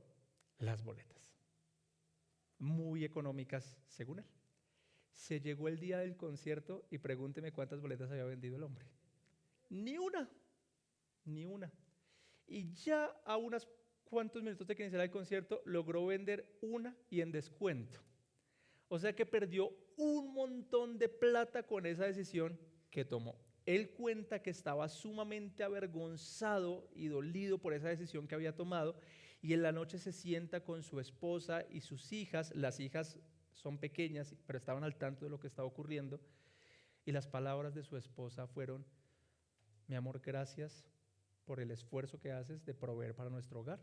las boletas, muy económicas según él. Se llegó el día del concierto y pregúnteme cuántas boletas había vendido el hombre. Ni una. Y ya a unos cuantos minutos de que iniciara el concierto logró vender una y en descuento. O sea que perdió un montón de plata con esa decisión que tomó. Él cuenta que estaba sumamente avergonzado y dolido por esa decisión que había tomado, y en la noche se sienta con su esposa y sus hijas. Las hijas son pequeñas, pero estaban al tanto de lo que estaba ocurriendo, y las palabras de su esposa fueron, mi amor, gracias por el esfuerzo que haces de proveer para nuestro hogar.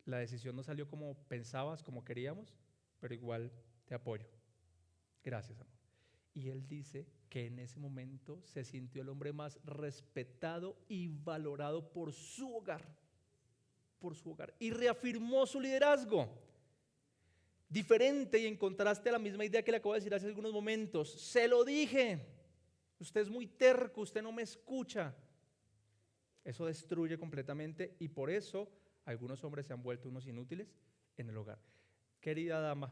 La decisión no salió como pensabas, como queríamos, pero igual te apoyo. Gracias, amor. Y él dice que en ese momento se sintió el hombre más respetado y valorado por su hogar, y reafirmó su liderazgo. Diferente y en contraste a la misma idea que le acabo de decir hace algunos momentos. Se lo dije, usted es muy terco, usted no me escucha. Eso destruye completamente, y por eso Algunos hombres se han vuelto unos inútiles en el hogar. Querida dama,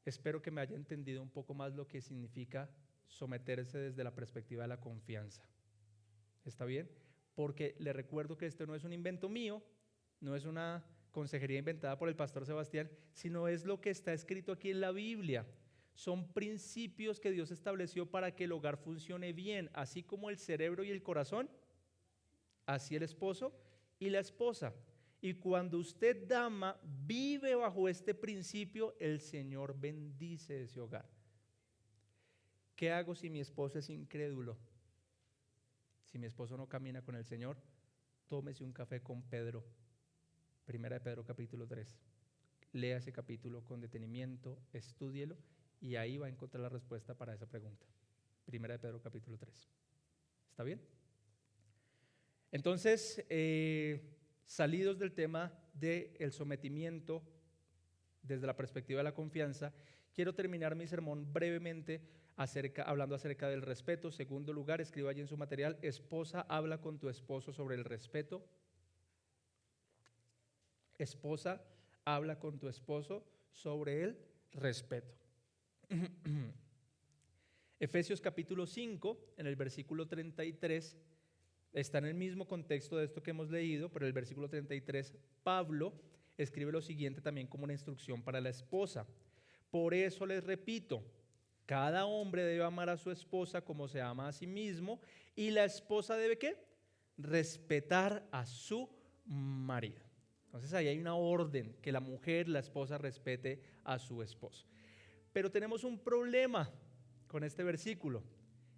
espero que me haya entendido un poco más lo que significa someterse desde la perspectiva de la confianza. ¿Está bien? Porque le recuerdo que esto no es un invento mío, no es una consejería inventada por el pastor Sebastián, sino es lo que está escrito aquí en la Biblia. Son principios que Dios estableció para que el hogar funcione bien, así como el cerebro y el corazón, así el esposo y la esposa. Y cuando usted, dama, vive bajo este principio, el Señor bendice ese hogar. ¿Qué hago si mi esposo es incrédulo? Si mi esposo no camina con el Señor, tómese un café con Pedro. Primera de Pedro capítulo 3. Lea ese capítulo con detenimiento, estúdielo y ahí va a encontrar la respuesta para esa pregunta. Primera de Pedro capítulo 3. ¿Está bien? Entonces, salidos del tema del sometimiento desde la perspectiva de la confianza, quiero terminar mi sermón brevemente hablando acerca del respeto. Segundo lugar, escriba allí en su material: esposa, habla con tu esposo sobre el respeto. Esposa, habla con tu esposo sobre el respeto. Efesios capítulo 5, en el versículo 33, está en el mismo contexto de esto que hemos leído, pero el versículo 33, Pablo escribe lo siguiente también como una instrucción para la esposa. Por eso les repito, cada hombre debe amar a su esposa como se ama a sí mismo, y la esposa debe ¿qué? Respetar a su marido. Entonces ahí hay una orden, que la mujer, la esposa, respete a su esposo. Pero tenemos un problema con este versículo,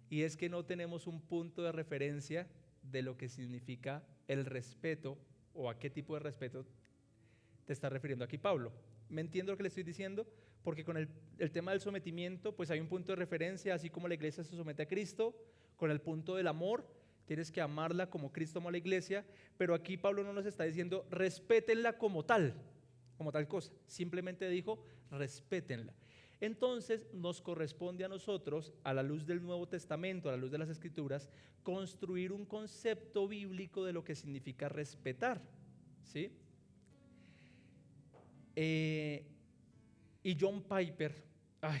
y es que no tenemos un punto de referencia de lo que significa el respeto, o a qué tipo de respeto te está refiriendo aquí Pablo. ¿Me entiendo lo que le estoy diciendo? Porque con el tema del sometimiento, pues hay un punto de referencia, así como la iglesia se somete a Cristo. Con el punto del amor, tienes que amarla como Cristo amó a la iglesia, pero aquí Pablo no nos está diciendo respétenla como tal cosa, simplemente dijo respétenla. Entonces nos corresponde a nosotros, a la luz del Nuevo Testamento, a la luz de las Escrituras, construir un concepto bíblico de lo que significa respetar, ¿sí? Y John Piper,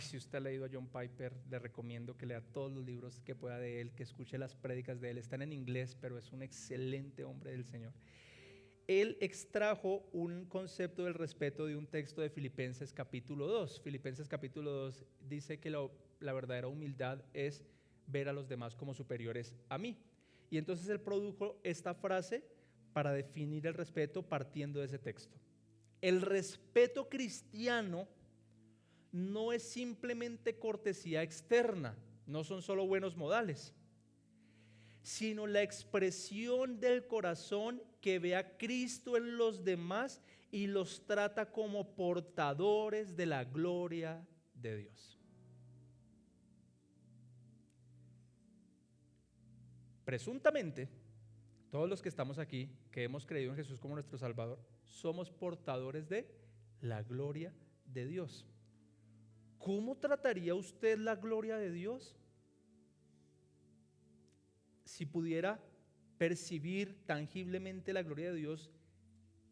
si usted ha leído a John Piper, le recomiendo que lea todos los libros que pueda de él, que escuche las prédicas de él. Están en inglés, pero es un excelente hombre del Señor. Él extrajo un concepto del respeto de un texto de Filipenses capítulo 2. Filipenses capítulo 2 dice que la verdadera humildad es ver a los demás como superiores a mí. Y entonces él produjo esta frase para definir el respeto partiendo de ese texto. El respeto cristiano no es simplemente cortesía externa, no son solo buenos modales, sino la expresión del corazón que ve a Cristo en los demás y los trata como portadores de la gloria de Dios. Presuntamente, todos los que estamos aquí, que hemos creído en Jesús como nuestro Salvador, somos portadores de la gloria de Dios. ¿Cómo trataría usted la gloria de Dios? Si pudiera percibir tangiblemente la gloria de Dios,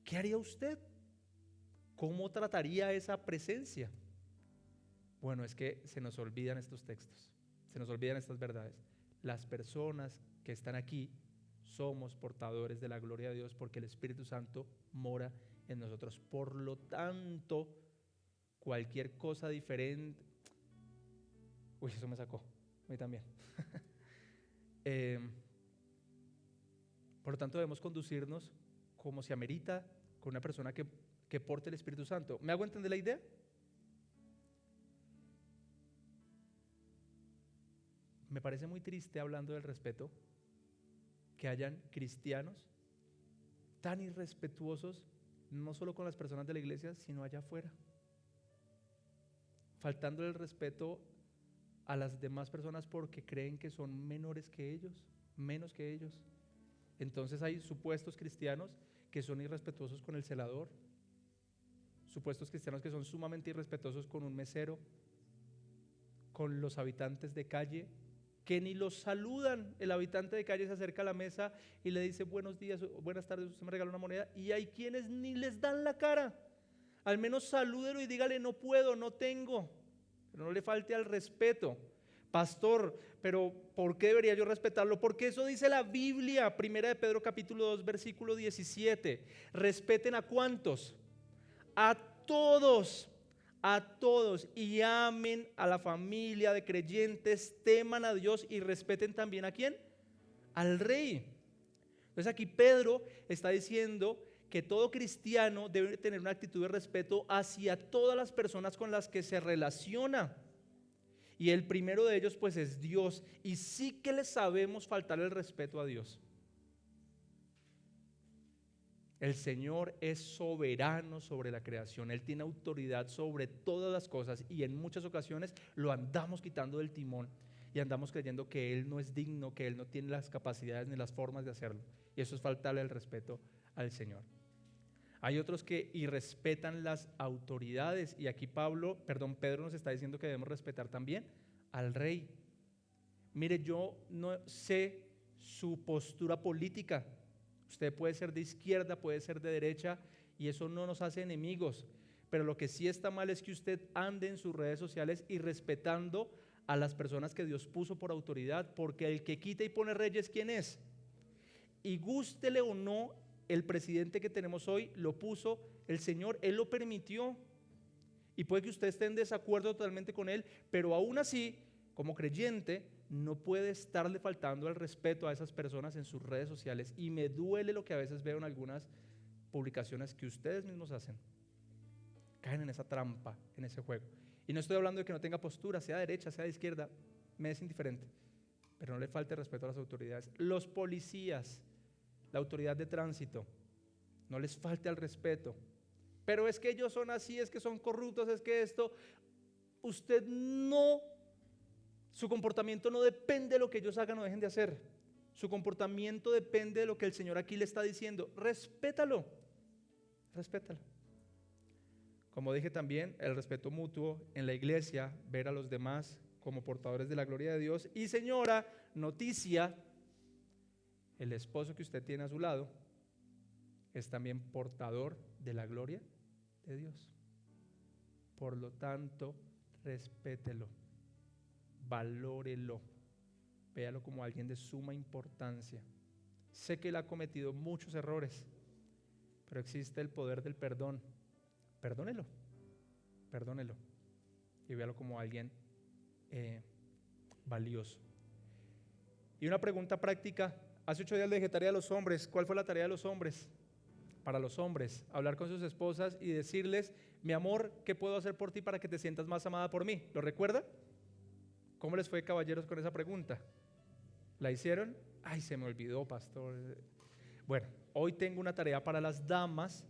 ¿qué haría usted? ¿Cómo trataría esa presencia? Bueno, es que se nos olvidan estos textos, se nos olvidan estas verdades. Las personas que están aquí somos portadores de la gloria de Dios porque el Espíritu Santo mora en nosotros. Por lo tanto, cualquier cosa diferente, eso me sacó, a mí también. Por lo tanto, debemos conducirnos como se amerita con una persona que porte el Espíritu Santo. ¿Me hago entender la idea? Me parece muy triste, hablando del respeto, que hayan cristianos tan irrespetuosos, no solo con las personas de la iglesia, sino allá afuera, faltando el respeto a las demás personas porque creen que son menores que ellos, menos que ellos. Entonces hay supuestos cristianos que son irrespetuosos con el celador, supuestos cristianos que son sumamente irrespetuosos con un mesero, con los habitantes de calle, que ni los saludan. El habitante de calle se acerca a la mesa y le dice buenos días, buenas tardes, usted me regala una moneda, y hay quienes ni les dan la cara. Al menos salúdelo y dígale no puedo, no tengo, pero no le falte al respeto. Pastor, pero ¿por qué debería yo respetarlo? Porque eso dice la Biblia, 1 de Pedro capítulo 2 versículo 17. Respeten ¿a cuántos? A todos, y amen a la familia de creyentes, teman a Dios y respeten también ¿a quién? Al rey. Entonces aquí Pedro está diciendo que todo cristiano debe tener una actitud de respeto hacia todas las personas con las que se relaciona. Y el primero de ellos pues es Dios. Y sí que le sabemos faltar el respeto a Dios. El Señor es soberano sobre la creación. Él tiene autoridad sobre todas las cosas. Y en muchas ocasiones lo andamos quitando del timón. Y andamos creyendo que Él no es digno, que Él no tiene las capacidades ni las formas de hacerlo. Y eso es faltarle el respeto al Señor. Hay otros que irrespetan las autoridades, y aquí Pedro nos está diciendo que debemos respetar también al rey. Mire, yo no sé su postura política. Usted puede ser de izquierda, puede ser de derecha, y eso no nos hace enemigos. Pero lo que sí está mal es que usted ande en sus redes sociales irrespetando a las personas que Dios puso por autoridad, porque el que quita y pone reyes, ¿quién es? Y gústele o no, el presidente que tenemos hoy lo puso el Señor, Él lo permitió. Y puede que usted esté en desacuerdo totalmente con Él, pero aún así, como creyente, no puede estarle faltando el respeto a esas personas en sus redes sociales. Y me duele lo que a veces veo en algunas publicaciones que ustedes mismos hacen. Caen en esa trampa, en ese juego. Y no estoy hablando de que no tenga postura, sea de derecha, sea de izquierda, me es indiferente. Pero no le falte respeto a las autoridades. Los policías, la autoridad de tránsito, no les falte al respeto. Pero es que ellos son así, es que son corruptos, es que esto, usted no, su comportamiento no depende de lo que ellos hagan o dejen de hacer. Su comportamiento depende de lo que el Señor aquí le está diciendo. Respétalo, respétalo. Como dije también, el respeto mutuo en la iglesia, ver a los demás como portadores de la gloria de Dios. Y señora, noticia, el esposo que usted tiene a su lado es también portador de la gloria de Dios. Por lo tanto, respételo, valórelo, véalo como alguien de suma importancia. Sé que él ha cometido muchos errores, pero existe el poder del perdón. Perdónelo, perdónelo y véalo como alguien valioso. Y una pregunta práctica. Hace 8 días le dije tarea a los hombres. ¿Cuál fue la tarea de los hombres? Para los hombres, hablar con sus esposas y decirles: mi amor, ¿qué puedo hacer por ti para que te sientas más amada por mí? ¿Lo recuerda? ¿Cómo les fue, caballeros, con esa pregunta? ¿La hicieron? Ay, se me olvidó, pastor. Bueno, hoy tengo una tarea para las damas.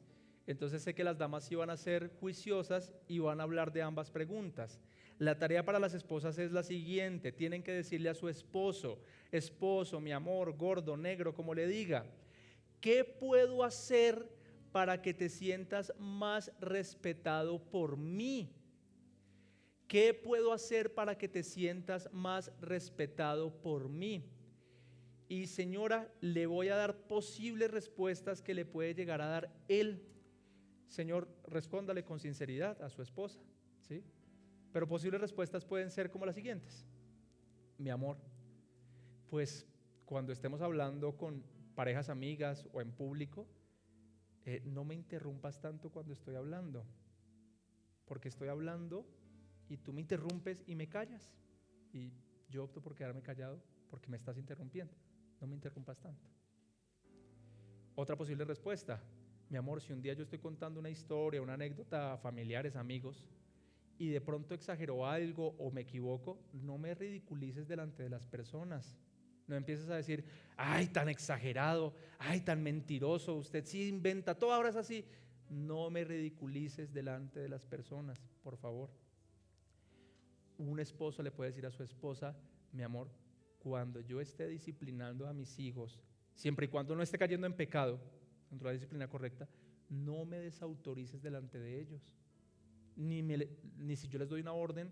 Entonces sé que las damas sí van a ser juiciosas y van a hablar de ambas preguntas. La tarea para las esposas es la siguiente: tienen que decirle a su esposo: esposo, mi amor, gordo, negro, como le diga, ¿qué puedo hacer para que te sientas más respetado por mí? ¿Qué puedo hacer para que te sientas más respetado por mí? Y señora, le voy a dar posibles respuestas que le puede llegar a dar él. Señor, respóndale con sinceridad a su esposa, ¿sí? Pero posibles respuestas pueden ser como las siguientes: mi amor, pues cuando estemos hablando con parejas amigas o en público, no me interrumpas tanto cuando estoy hablando, porque estoy hablando y tú me interrumpes y me callas, y yo opto por quedarme callado porque me estás interrumpiendo. No me interrumpas tanto. Otra posible respuesta: mi amor, si un día yo estoy contando una historia, una anécdota a familiares, amigos, y de pronto exagero algo o me equivoco, no me ridiculices delante de las personas. No empieces a decir: ay, tan exagerado, ay, tan mentiroso, usted sí inventa todo, ahora es así. No me ridiculices delante de las personas, por favor. Un esposo le puede decir a su esposa: mi amor, cuando yo esté disciplinando a mis hijos, siempre y cuando no esté cayendo en pecado, dentro de la disciplina correcta, no me desautorices delante de ellos. Ni si yo les doy una orden,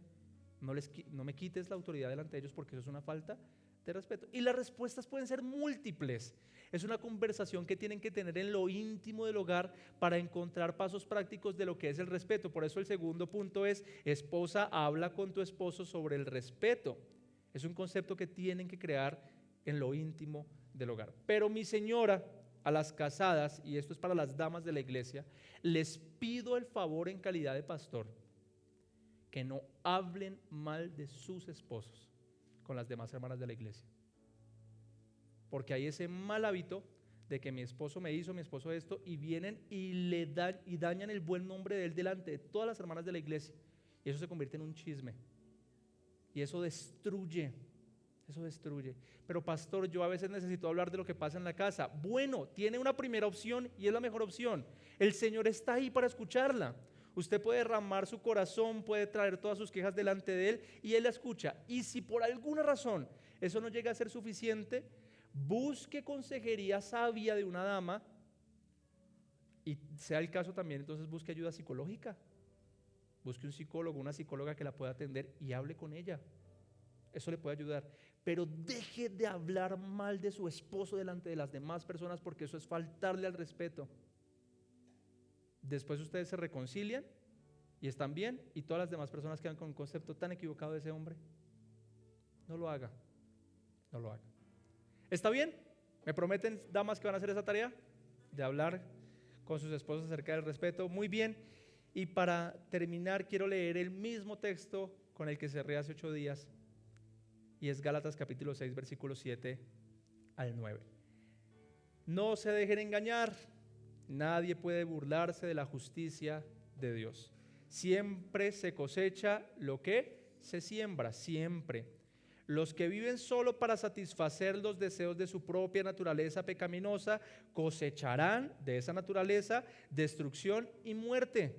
No me quites la autoridad delante de ellos porque eso es una falta de respeto. Y las respuestas pueden ser múltiples. Es una conversación que tienen que tener en lo íntimo del hogar para encontrar pasos prácticos de lo que es el respeto. Por eso el segundo punto es: esposa, habla con tu esposo sobre el respeto. Es un concepto que tienen que crear en lo íntimo del hogar. Pero mi señora, a las casadas, y esto es para las damas de la iglesia, les pido el favor en calidad de pastor que no hablen mal de sus esposos con las demás hermanas de la iglesia, porque hay ese mal hábito de que mi esposo me hizo, mi esposo esto, y vienen y dañan el buen nombre de él delante de todas las hermanas de la iglesia, y eso se convierte en un chisme, y eso destruye. Pero pastor, yo a veces necesito hablar de lo que pasa en la casa. Bueno, tiene una primera opción y es la mejor opción. El Señor está ahí para escucharla. Usted puede derramar su corazón, puede traer todas sus quejas delante de Él y Él la escucha. Y si por alguna razón eso no llega a ser suficiente, busque consejería sabia de una dama, y sea el caso también, entonces busque ayuda psicológica. Busque un psicólogo, una psicóloga que la pueda atender y hable con ella. Eso le puede ayudar. Pero deje de hablar mal de su esposo delante de las demás personas, porque eso es faltarle al respeto. Después ustedes se reconcilian y están bien, y todas las demás personas quedan con un concepto tan equivocado de ese hombre. No lo haga. ¿Está bien? ¿Me prometen, damas, que van a hacer esa tarea de hablar con sus esposos acerca del respeto? Muy bien. Y para terminar, quiero leer el mismo texto con el que cerré hace 8 días, y es Gálatas capítulo 6, versículos 7 al 9. No se dejen engañar. Nadie puede burlarse de la justicia de Dios. Siempre se cosecha lo que se siembra, siempre. Los que viven solo para satisfacer los deseos de su propia naturaleza pecaminosa cosecharán de esa naturaleza destrucción y muerte.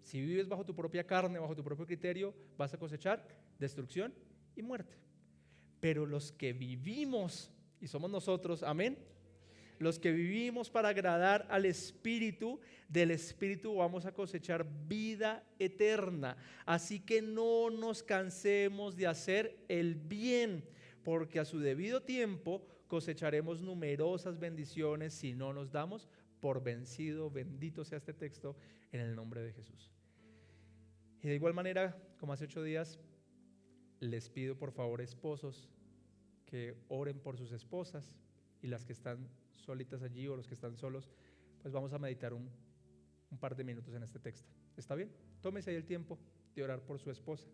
Si vives bajo tu propia carne, bajo tu propio criterio, vas a cosechar destrucción y muerte. Pero los que vivimos, y somos nosotros, amén, los que vivimos para agradar al Espíritu, del Espíritu vamos a cosechar vida eterna. Así que no nos cansemos de hacer el bien, porque a su debido tiempo cosecharemos numerosas bendiciones si no nos damos por vencido. Bendito sea este texto en el nombre de Jesús. Y de igual manera, como hace 8 días, les pido por favor, esposos, que oren por sus esposas, y las que están solitas allí o los que están solos, pues vamos a meditar un par de minutos en este texto. ¿Está bien? Tómese ahí el tiempo de orar por su esposa.